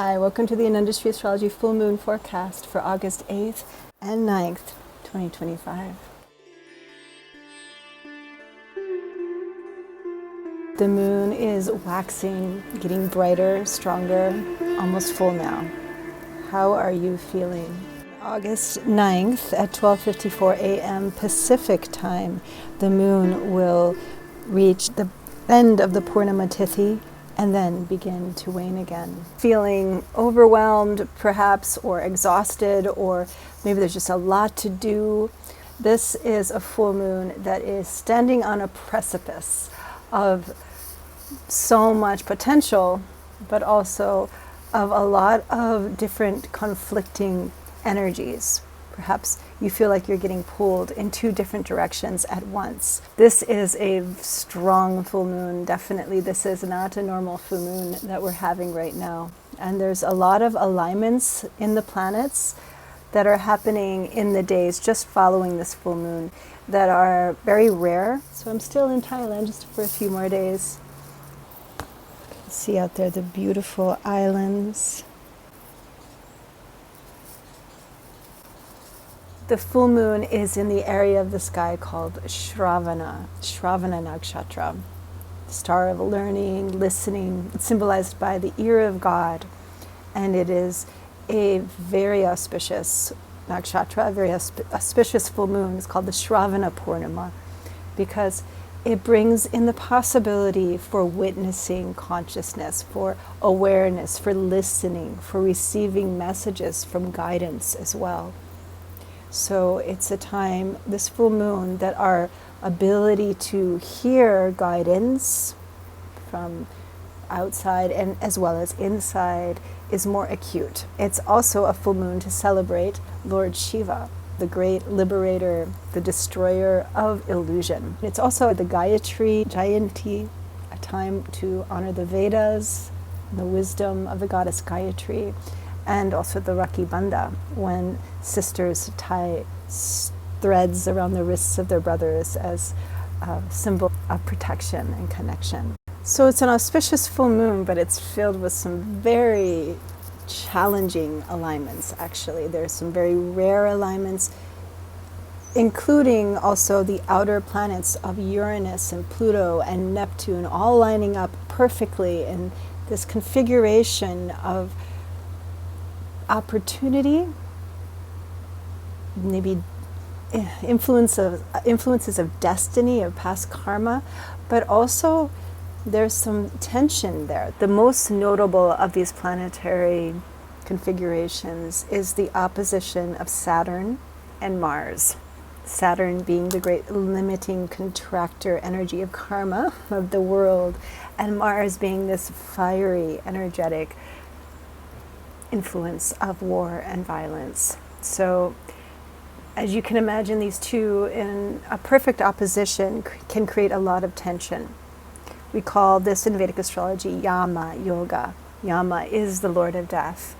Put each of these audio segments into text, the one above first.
Hi, welcome to the Industry Astrology Full Moon Forecast for August 8th and 9th, 2025. The moon is waxing, getting brighter, stronger, almost full now. How are you feeling? August 9th at 12:54 a.m. Pacific time, the moon will reach the end of the Purnima Tithi and then begin to wane again. Feeling overwhelmed perhaps, or exhausted, or maybe there's just a lot to do. This is a full moon that is standing on a precipice of so much potential, but also of a lot of different conflicting energies. Perhaps you feel like you're getting pulled in two different directions at once. This is a strong full moon. Definitely, this is not a normal full moon that we're having right now. And there's a lot of alignments in the planets that are happening in the days just following this full moon that are very rare. So I'm still in Thailand just for a few more days. See out there the beautiful islands. The full moon is in the area of the sky called Shravana Nakshatra, star of learning, listening. It's symbolized by the ear of God, and it is a very auspicious nakshatra, a very auspicious full moon. It's called the Shravana Purnima because it brings in the possibility for witnessing consciousness, for awareness, for listening, for receiving messages from guidance as well. So it's a time, this full moon, that our ability to hear guidance from outside and as well as inside is more acute. It's also a full moon to celebrate Lord Shiva, the great liberator, the destroyer of illusion. It's also the Gayatri Jayanti, a time to honor the Vedas, the wisdom of the goddess Gayatri, and also the Rakhi Bandha, when sisters tie threads around the wrists of their brothers as a symbol of protection and connection. So it's an auspicious full moon, but it's filled with some very challenging alignments, actually. There's some very rare alignments, including also the outer planets of Uranus and Pluto and Neptune, all lining up perfectly in this configuration of opportunity, maybe influences of destiny, of past karma, but also there's some tension there. The most notable of these planetary configurations is the opposition of Saturn and Mars. Saturn being the great limiting contractor energy of karma of the world, and Mars being this fiery, energetic influence of war and violence. So as you can imagine, these two in a perfect opposition can create a lot of tension. We call this in Vedic astrology Yama Yoga. Yama is the Lord of Death,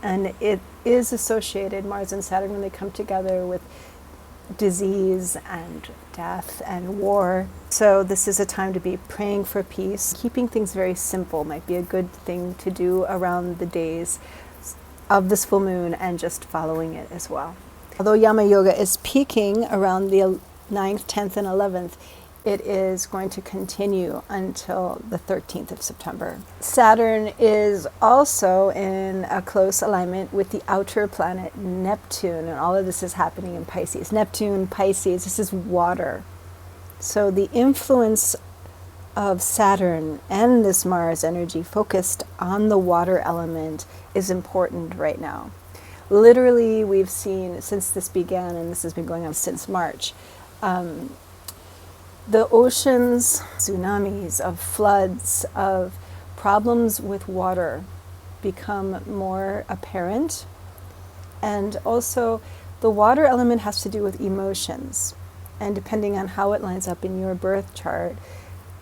and it is associated, Mars and Saturn, when they come together, with disease and death and war. So this is a time to be praying for peace. Keeping things very simple might be a good thing to do around the days of this full moon and just following it as well. Although Yama Yoga is peaking around the 9th, 10th, and 11th, it is going to continue until the 13th of September. Saturn is also in a close alignment with the outer planet Neptune, and all of this is happening in Pisces. Neptune, Pisces, this is water. So the influence of Saturn and this Mars energy focused on the water element is important right now. Literally, we've seen since this began, and this has been going on since March, the oceans, tsunamis, of floods, of problems with water become more apparent. And also, the water element has to do with emotions. And depending on how it lines up in your birth chart,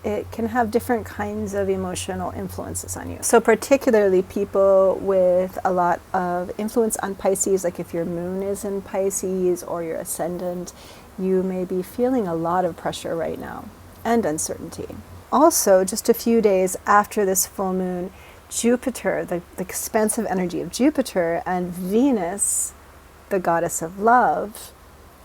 it can have different kinds of emotional influences on you. So particularly people with a lot of influence on Pisces, like if your moon is in Pisces or your ascendant, you may be feeling a lot of pressure right now and uncertainty. Also, just a few days after this full moon, Jupiter, the expansive energy of Jupiter, and Venus, the goddess of love,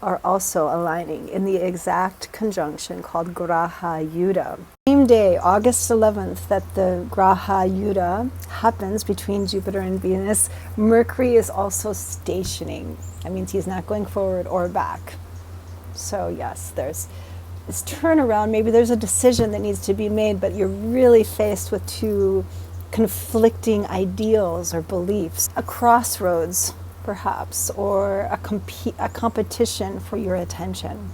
are also aligning in the exact conjunction called Graha Yuddha. Same day, August 11th, that the Graha Yuddha happens between Jupiter and Venus, Mercury is also stationing. That means he's not going forward or back. So yes, there's this turnaround. Maybe there's a decision that needs to be made, but you're really faced with two conflicting ideals or beliefs. A crossroads, perhaps, or a competition for your attention.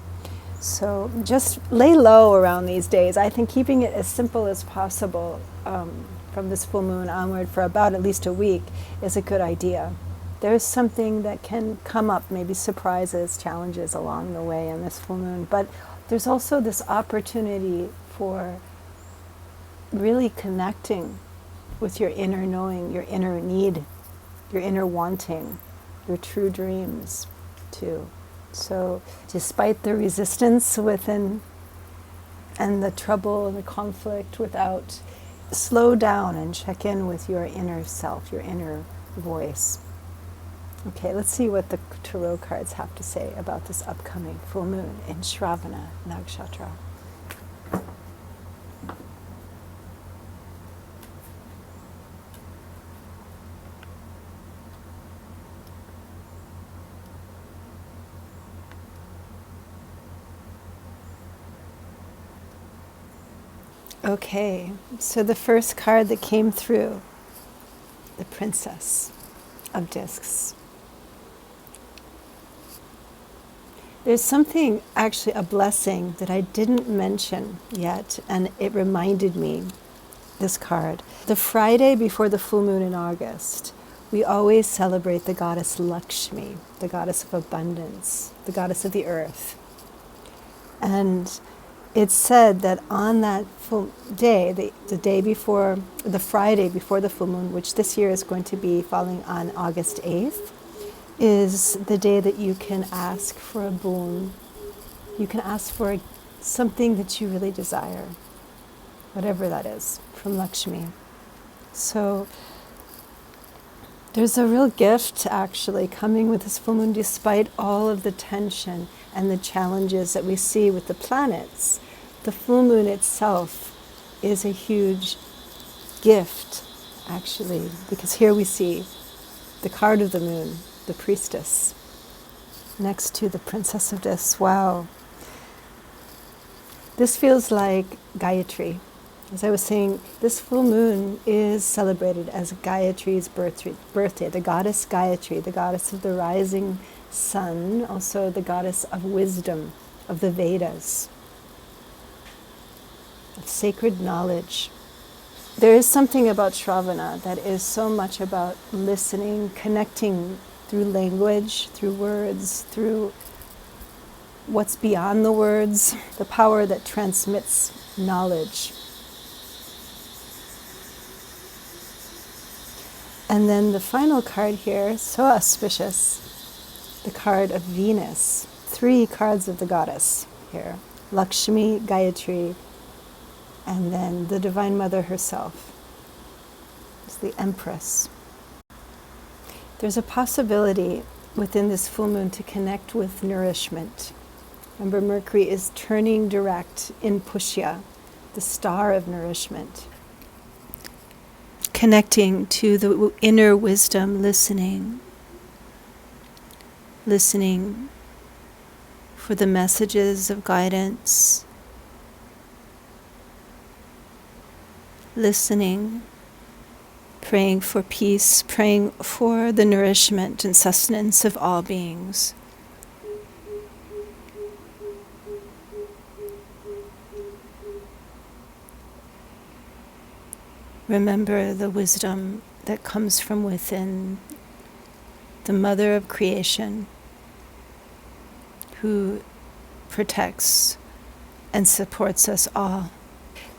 So just lay low around these days. I think keeping it as simple as possible from this full moon onward for about at least a week is a good idea. There's something that can come up, maybe surprises, challenges along the way in this full moon, but there's also this opportunity for really connecting with your inner knowing, your inner need, your inner wanting, your true dreams too. So despite the resistance within and the trouble and the conflict without, slow down and check in with your inner self, your inner voice. Okay, let's see what the tarot cards have to say about this upcoming full moon in Shravana Nakshatra. Okay, so the first card that came through, the Princess of Discs. There's something, actually a blessing, that I didn't mention yet, and it reminded me, this card. The Friday before the full moon in August, we always celebrate the goddess Lakshmi, the goddess of abundance, the goddess of the earth. And it's said that on that full day, the day before, the Friday before the full moon, which this year is going to be falling on August 8th, is the day that you can ask for a boon. You can ask for something that you really desire, whatever that is, from Lakshmi. So there's a real gift actually coming with this full moon, despite all of the tension and the challenges that we see with the planets. The full moon itself is a huge gift, actually, because here we see the card of the moon, the priestess, next to the Princess of Discs. Wow. This feels like Gayatri. As I was saying, this full moon is celebrated as Gayatri's birthday, the goddess Gayatri, the goddess of the rising sun, also the goddess of wisdom, of the Vedas, of sacred knowledge. There is something about Shravana that is so much about listening, connecting through language, through words, through what's beyond the words, the power that transmits knowledge. And then the final card here, so auspicious, the card of Venus. 3 cards of the goddess here. Lakshmi, Gayatri, and then the Divine Mother herself. It's the Empress. There's a possibility within this full moon to connect with nourishment. Remember, Mercury is turning direct in Pushya, the star of nourishment. Connecting to the inner wisdom, listening for the messages of guidance, listening, praying for peace, praying for the nourishment and sustenance of all beings. Remember the wisdom that comes from within, the Mother of creation, who protects and supports us all.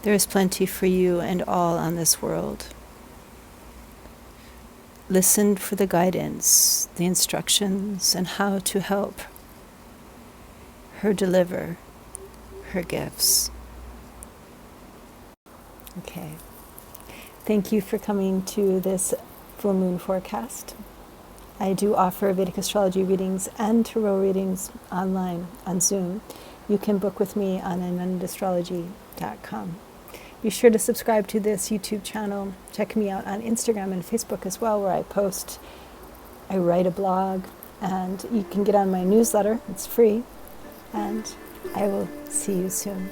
There is plenty for you and all on this world. Listen for the guidance, the instructions, and how to help her deliver her gifts. Okay. Thank you for coming to this full moon forecast. I do offer Vedic astrology readings and tarot readings online on Zoom. You can book with me on anandastrology.com. Be sure to subscribe to this YouTube channel. Check me out on Instagram and Facebook as well, where I post. I write a blog, and you can get on my newsletter. It's free. And I will see you soon.